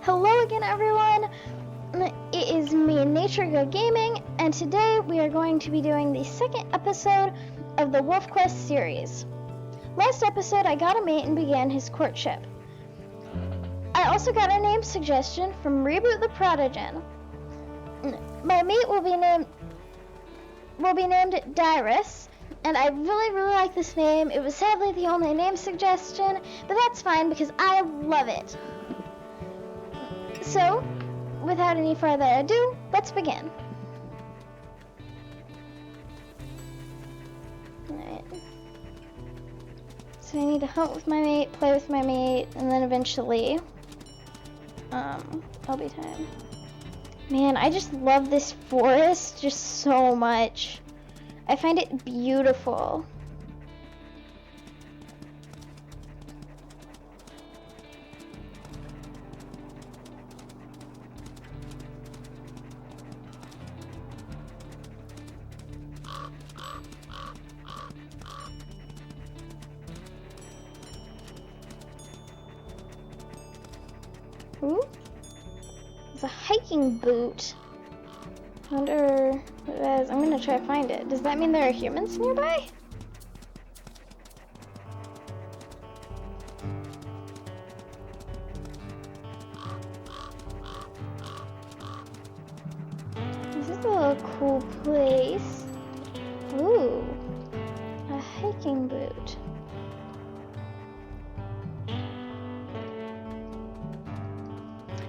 Hello again, everyone. It is me, Nature Good Gaming, and today we are going to be doing the second episode of the Wolf Quest series. Last episode, I got a mate and began his courtship. I also got a name suggestion from Reboot the Protogen. My mate will be named Dyrus, and I really like this name. It was sadly the only name suggestion, but that's fine because I love it. So, without any further ado, let's begin. Alright. So I need to hunt with my mate, play with my mate, and then eventually, I'll be time. Man, I just love this forest just so much. I find it beautiful. Ooh, it's a hiking boot. I wonder what it is. I'm gonna try to find it. Does that mean there are humans nearby? This is a little cool place. Ooh, a hiking boot.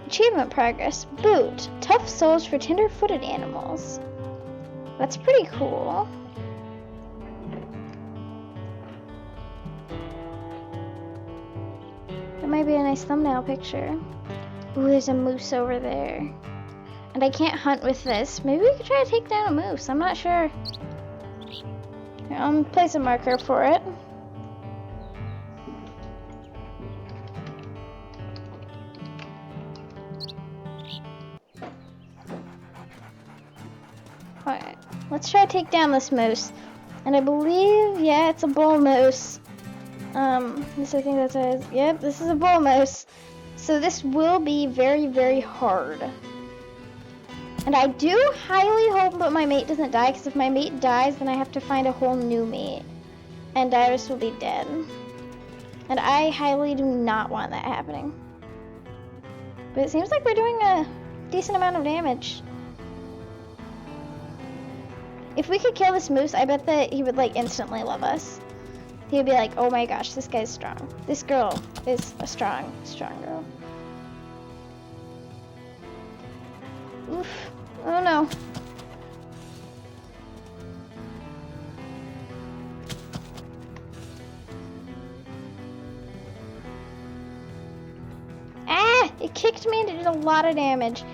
Achievement progress. Boot. Tough soles for tender-footed animals. That's pretty cool. That might be a nice thumbnail picture. Ooh, there's a moose over there. And I can't hunt with this. Maybe we could try to take down a moose. I'm not sure. Here, I'll place a marker for it. Alright, let's try to take down this moose. And I believe, yeah, it's a bull moose. This I think that says, yep, this is a bull moose. So this will be very hard. And I do highly hope that my mate doesn't die, because if my mate dies, then I have to find a whole new mate. And Dyrus will be dead. And I highly do not want that happening. But it seems like we're doing a decent amount of damage. If we could kill this moose, I bet that he would like instantly love us. He would be like, oh my gosh, this guy's strong. This girl is a strong girl. Oof. Oh no. Ah! It kicked me and it did a lot of damage.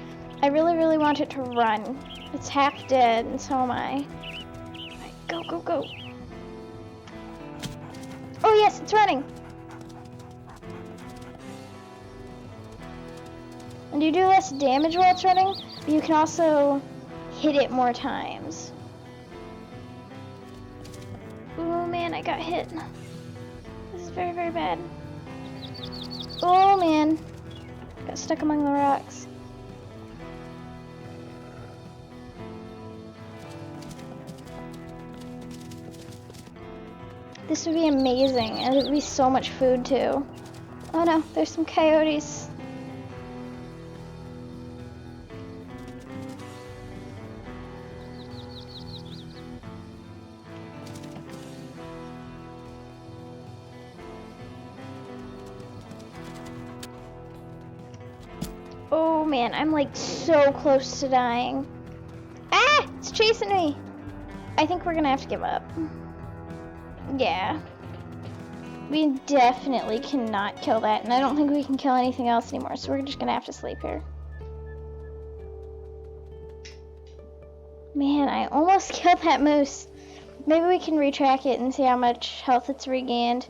I really want it to run. It's half dead, and so am I. Alright, go. Oh yes, it's running! And you do less damage while it's running, but you can also hit it more times. Oh man, I got hit. This is very bad. Oh man. Got stuck among the rocks. This would be amazing, and it would be so much food too. Oh no, there's some coyotes. Oh man, I'm like so close to dying. Ah! It's chasing me! I think we're gonna have to give up. Yeah. We definitely cannot kill that, and I don't think we can kill anything else anymore, so we're just gonna have to sleep here. Man, I almost killed that moose. Maybe we can retrack it and see how much health it's regained,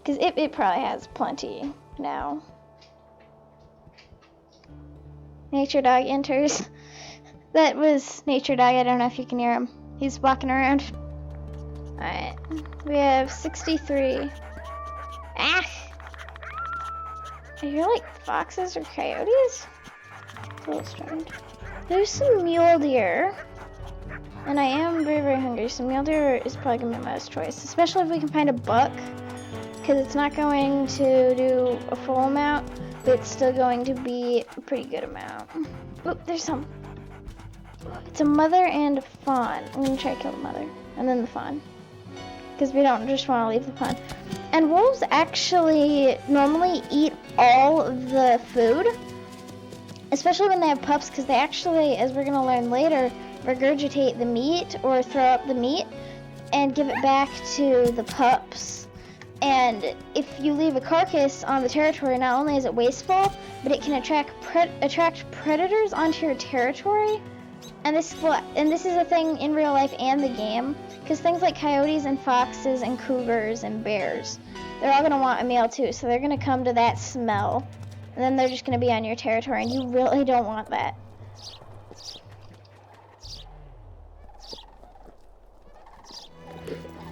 because it probably has plenty now. Nature Dog enters. That was Nature Dog. I don't know if you can hear him. He's walking around. Alright, we have 63. Ah! Are you like foxes or coyotes? a little strange. There's some mule deer. And I am very, very hungry, so mule deer is probably gonna be my best choice. Especially if we can find a buck. Because it's not going to do a full amount, but it's still going to be a pretty good amount. Oop, there's some. It's a mother and a fawn. I'm gonna try to kill the mother, and then the fawn. Because we don't just want to leave the fawn. And wolves actually normally eat all of the food, especially when they have pups, because they actually, as we're gonna learn later, regurgitate the meat or throw up the meat and give it back to the pups. And if you leave a carcass on the territory, not only is it wasteful, but it can attract predators onto your territory. And this is a thing in real life and the game, because things like coyotes and foxes and cougars and bears, they're all gonna want a meal too. So they're gonna come to that smell, and then they're just gonna be on your territory, and you really don't want that.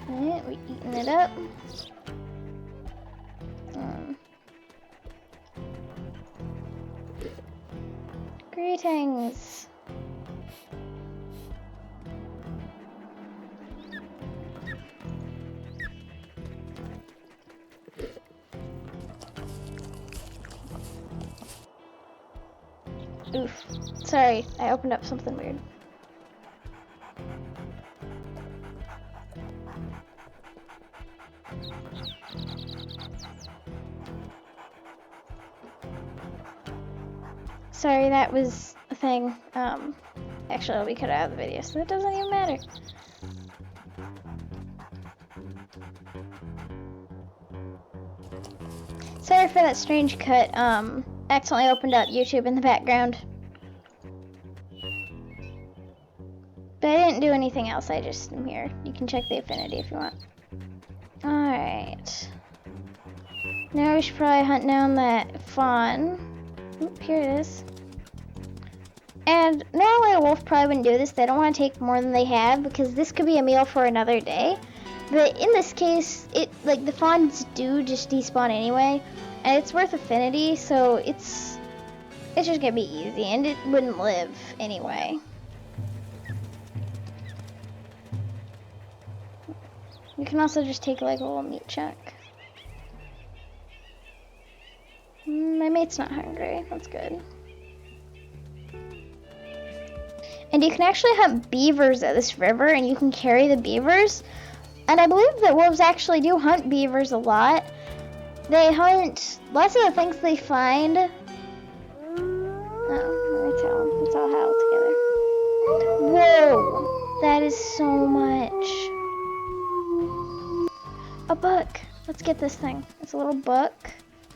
Alright, we're eating it up. Greetings. Oof. Sorry, I opened up something weird. Sorry, that was a thing. Actually, it'll be cut out of the video, so it doesn't even matter. Sorry for that strange cut. Accidentally opened up YouTube in the background. But I didn't do anything else, I just am here. You can check the affinity if you want. Alright. Now we should probably hunt down that fawn. Oop, here it is. And normally a wolf probably wouldn't do this. They don't want to take more than they have because this could be a meal for another day. But in this case, the fawns do just despawn anyway, and it's worth affinity, so it's just gonna be easy, and it wouldn't live anyway. You can also just take like a little meat chunk. My mate's not hungry. That's good. And you can actually hunt beavers at this river, and you can carry the beavers. And I believe that wolves actually do hunt beavers a lot. They hunt lots of the things they find. Oh, let's all howl together. Whoa, that is so much. A buck. Let's get this thing. It's a little buck.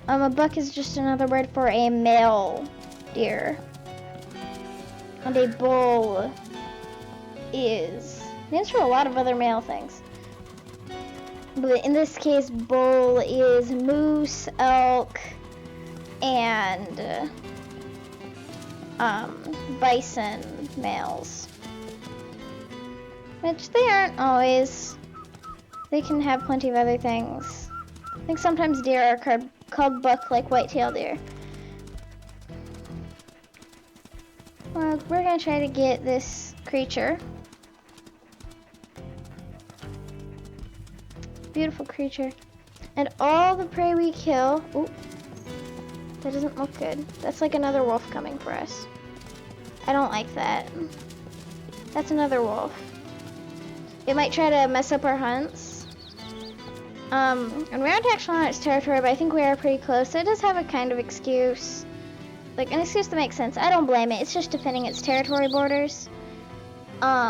A buck is just another word for a male deer. And a bull is names for a lot of other male things. But in this case, bull is moose, elk, and bison males. Which they aren't always. They can have plenty of other things. I think sometimes deer are called buck, like white-tailed deer. Well, we're gonna try to get this creature. Beautiful creature. And all the prey we kill, ooh, that doesn't look good. That's like another wolf coming for us. I don't like that. That's another wolf. It might try to mess up our hunts. And we aren't actually on its territory, but I think we are pretty close. So it does have a kind of excuse. Like an excuse that makes sense. I don't blame it. It's just defending its territory borders. But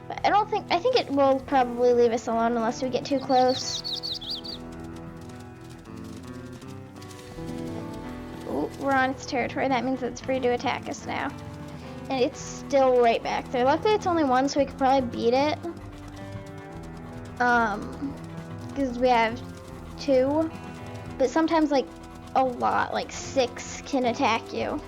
I think it will probably leave us alone unless we get too close. Ooh, we're on its territory. That means it's free to attack us now. And it's still right back there. Luckily it's only one, so we could probably beat it. Because we have 2. But sometimes like a lot, like 6 can attack you.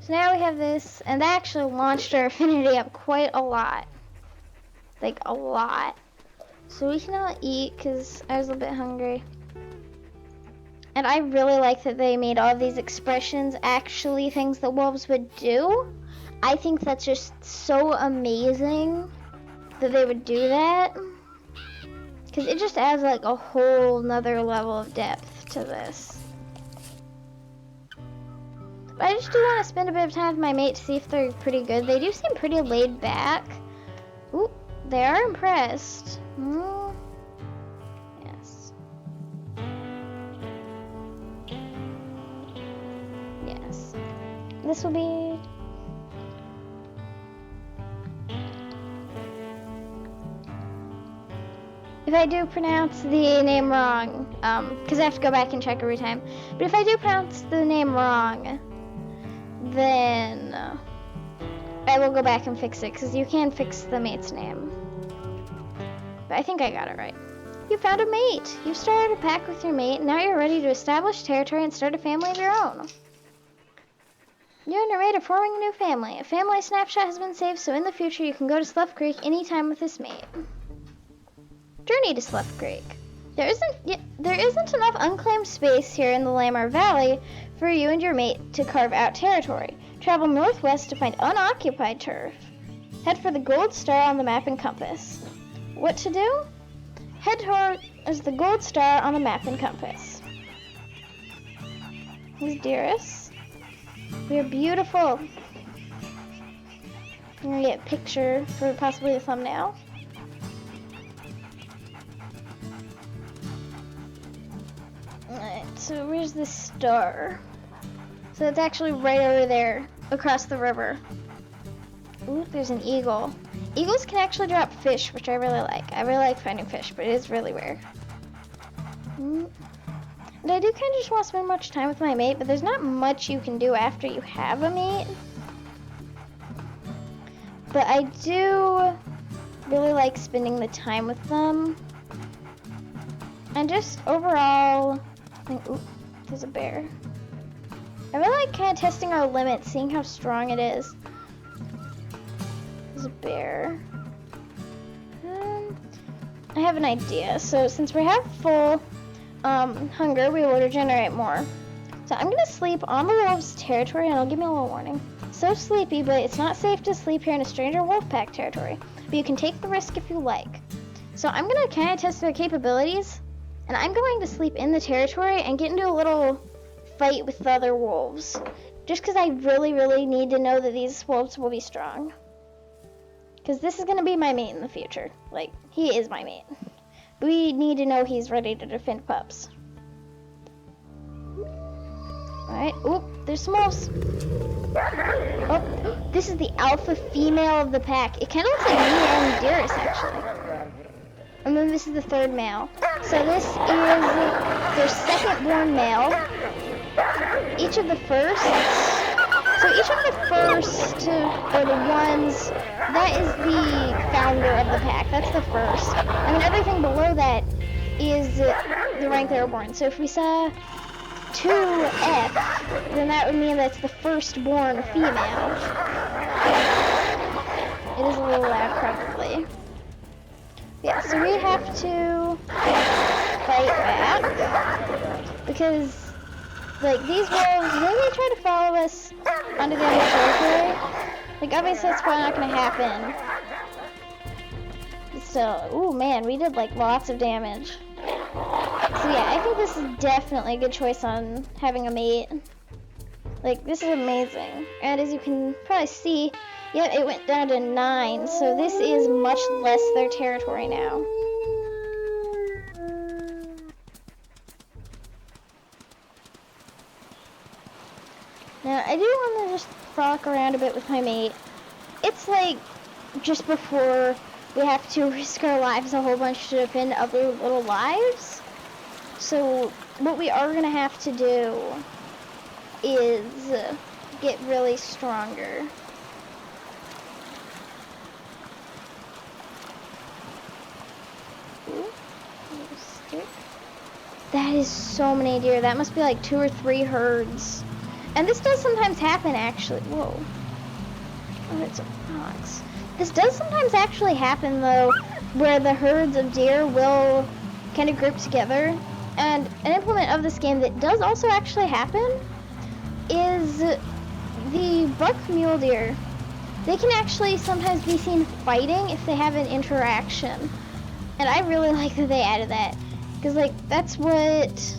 So now we have this, and that actually launched our affinity up quite a lot. Like, a lot. So we can all eat, because I was a bit hungry. And I really like that they made all of these expressions actually things that wolves would do. I think that's just so amazing that they would do that. Because it just adds like a whole nother level of depth to this. But I just do want to spend a bit of time with my mate to see if they're pretty good. They do seem pretty laid back. Ooh, they are impressed. Yes. Yes. This will be... If I do pronounce the name wrong, because I have to go back and check every time, but if I do pronounce the name wrong, then I will go back and fix it, because you can fix the mate's name. But I think I got it right. You found a mate! You've started a pack with your mate, and now you're ready to establish territory and start a family of your own. You and your mate are forming a new family. A family snapshot has been saved, so in the future you can go to Slough Creek anytime with this mate. Journey to Slough Creek. There isn't enough unclaimed space here in the Lamar Valley for you and your mate to carve out territory. Travel northwest to find unoccupied turf. Head for the gold star on the map and compass. What to do? Head towards the gold star on the map and compass. Here's Dearest. We are beautiful. I'm gonna get a picture for possibly a thumbnail. Alright, so where's the star? So it's actually right over there, across the river. Ooh, there's an eagle. Eagles can actually drop fish, which I really like. I really like finding fish, but it is really rare. And I do kind of just want to spend much time with my mate, but there's not much you can do after you have a mate. But I do really like spending the time with them. And just overall, ooh, there's a bear. I really like kind of testing our limits, seeing how strong it is. There's a bear. I have an idea. So since we have full hunger, we will regenerate more. So I'm gonna sleep on the wolves' territory, and I'll give me a little warning. So sleepy, but it's not safe to sleep here in a stranger wolf pack territory. But you can take the risk if you like. So I'm gonna kind of test their capabilities, and I'm going to sleep in the territory and get into a little fight with the other wolves. Just because I really, really need to know that these wolves will be strong. Because this is going to be my mate in the future. Like, he is my mate. We need to know he's ready to defend pups. Alright, oop, there's some wolves. Oh, this is the alpha female of the pack. It kind of looks like me and Dearest, actually. And then this is the third male. So this is their second born male. Each of the first, or the ones, that is the founder of the pack. That's the first. And then everything below that is the rank they were born. So if we saw 2F, then that would mean that's the firstborn female. It is a little loud, probably. Yeah, so we have to fight back, because, like, these wolves, they may try to follow us onto the other territory. Like, obviously that's probably not going to happen. But still, ooh, man, we did, like, lots of damage. So yeah, I think this is definitely a good choice on having a mate. Like, this is amazing. And as you can probably see, yeah, it went down to 9, so this is much less their territory now. Now, I do want to just frolic around a bit with my mate. It's like just before we have to risk our lives a whole bunch to defend other little lives. So what we are going to have to do is get really stronger. Ooh, little stick. That is so many deer. That must be like 2 or 3 herds. And this does sometimes happen, actually. Whoa. Oh, it's a fox. This does sometimes actually happen, though, where the herds of deer will kind of group together. And an implement of this game that does also actually happen is the buck mule deer. They can actually sometimes be seen fighting if they have an interaction. And I really like that they added that. Because, like, that's what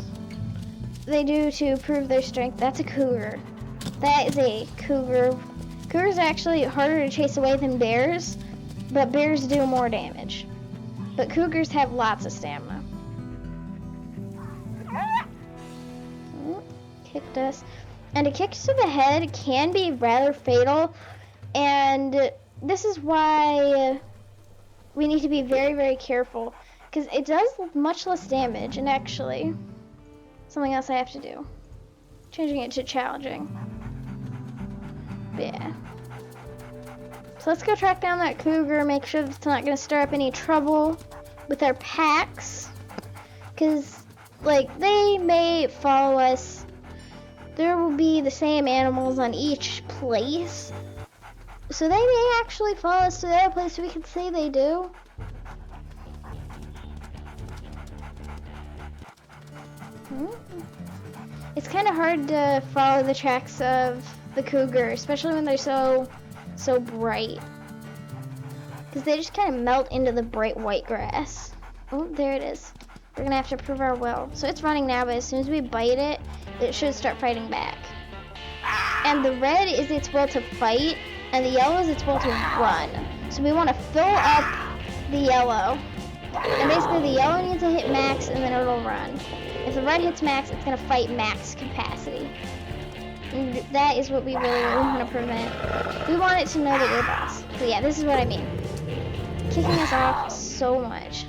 they do to prove their strength. That's a cougar. That is a cougar. Cougars are actually harder to chase away than bears, but bears do more damage. But cougars have lots of stamina. Kicked us. And a kick to the head can be rather fatal, and this is why we need to be very, very careful, because it does much less damage. And actually, something else I have to do. Changing it to challenging. But yeah. So let's go track down that cougar, make sure it's not going to stir up any trouble with our packs. Because, like, they may follow us. There will be the same animals on each place. So they may actually follow us to the other place, so we can say they do. It's kind of hard to follow the tracks of the cougar, especially when they're so bright, because they just kind of melt into the bright white grass. Oh, there it is. We're gonna have to prove our will. So it's running now, but as soon as we bite it, it should start fighting back. And the red is its will to fight, and the yellow is its will to run. So we want to fill up the yellow, and basically the yellow needs to hit max, and then it'll run. If the red hits max, it's gonna fight max capacity. And that is what we really want to prevent. We want it to know that we're boss. So yeah, this is what I mean. Kicking us off so much.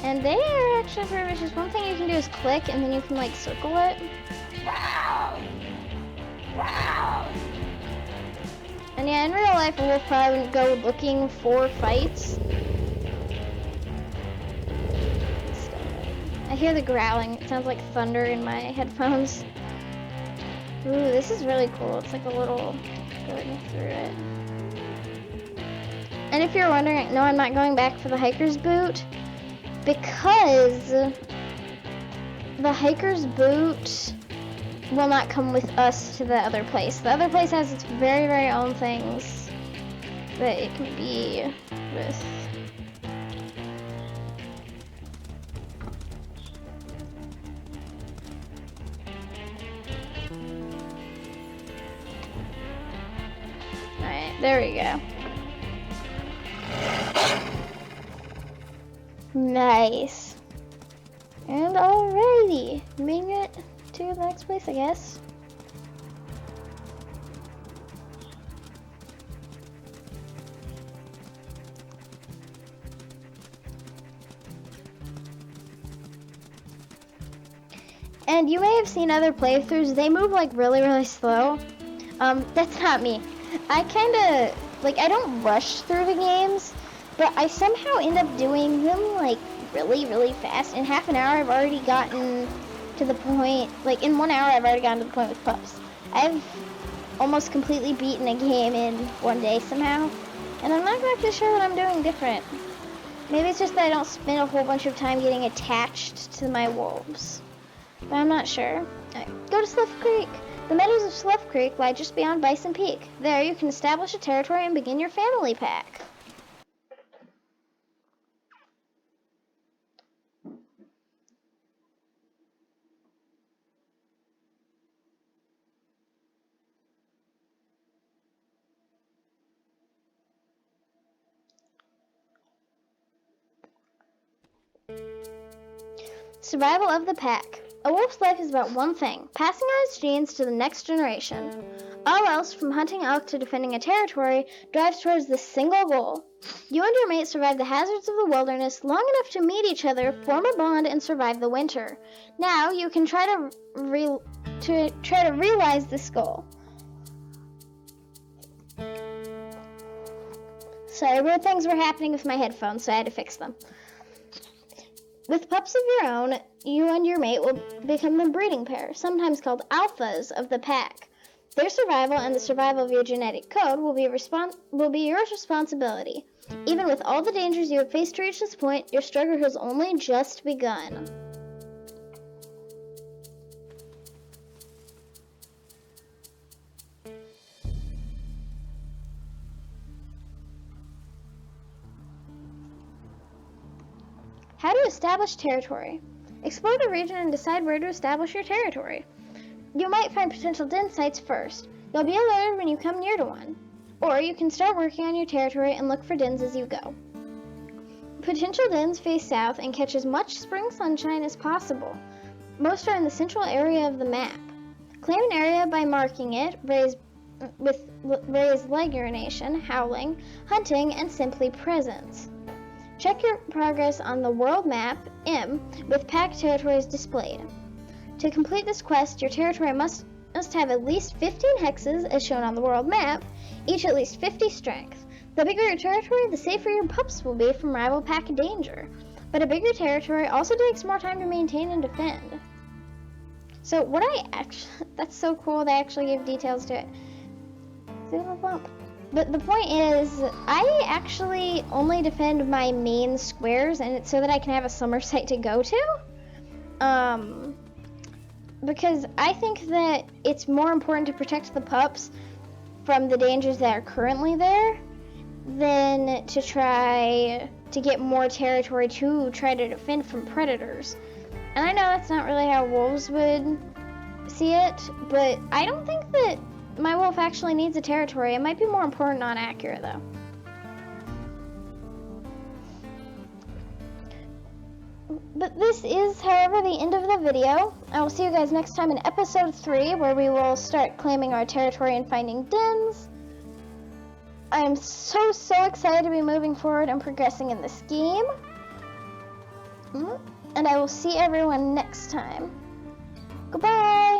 And they are actually pretty vicious. One thing you can do is click, and then you can like circle it. And yeah, in real life, a wolf probably wouldn't go looking for fights. I hear the growling. It sounds like thunder in my headphones. Ooh, this is really cool. It's like a little going through it. And if you're wondering, no, I'm not going back for the hiker's boot, because the hiker's boot will not come with us to the other place. The other place has its very, very own things that it can be with. Alright, there we go. Nice. And alrighty, making it to the next place, I guess. And you may have seen other playthroughs, they move like really, really slow. That's not me. I kinda, like, I don't rush through the games, but I somehow end up doing them like really, really fast. In half an hour, I've already gotten to the point, like in 1 hour, I've already gotten to the point with pups. I've almost completely beaten a game in one day somehow, and I'm not exactly sure what I'm doing different. Maybe it's just that I don't spend a whole bunch of time getting attached to my wolves, but I'm not sure. Right, go to Slough Creek. The meadows of Slough Creek lie just beyond Bison Peak. There, you can establish a territory and begin your family pack. Survival of the pack. A wolf's life is about one thing, passing on its genes to the next generation. All else, from hunting elk to defending a territory, drives towards this single goal. You and your mate survive the hazards of the wilderness long enough to meet each other, form a bond, and survive the winter. Now you can try to realize this goal. Sorry, weird things were happening with my headphones, so I had to fix them. With pups of your own, you and your mate will become the breeding pair, sometimes called alphas of the pack. Their survival and the survival of your genetic code will be your responsibility. Even with all the dangers you have faced to reach this point, your struggle has only just begun. How to establish territory. Explore the region and decide where to establish your territory. You might find potential den sites first. You'll be alerted when you come near to one. Or you can start working on your territory and look for dens as you go. Potential dens face south and catch as much spring sunshine as possible. Most are in the central area of the map. Claim an area by marking it, raise leg urination, howling, hunting, and simply presence. Check your progress on the world map, M, with pack territories displayed. To complete this quest, your territory must have at least 15 hexes, as shown on the world map, each at least 50 strength. The bigger your territory, the safer your pups will be from rival pack danger. But a bigger territory also takes more time to maintain and defend. So that's so cool, they actually give details to it. But the point is, I actually only defend my main squares, and it's so that I can have a summer site to go to. Because I think that it's more important to protect the pups from the dangers that are currently there than to try to get more territory to try to defend from predators. And I know that's not really how wolves would see it, but I don't think that my wolf actually needs a territory. It might be more important, not accurate, though. But this is, however, the end of the video. I will see you guys next time in episode 3, where we will start claiming our territory and finding dens. I am so excited to be moving forward and progressing in this game. And I will see everyone next time. Goodbye!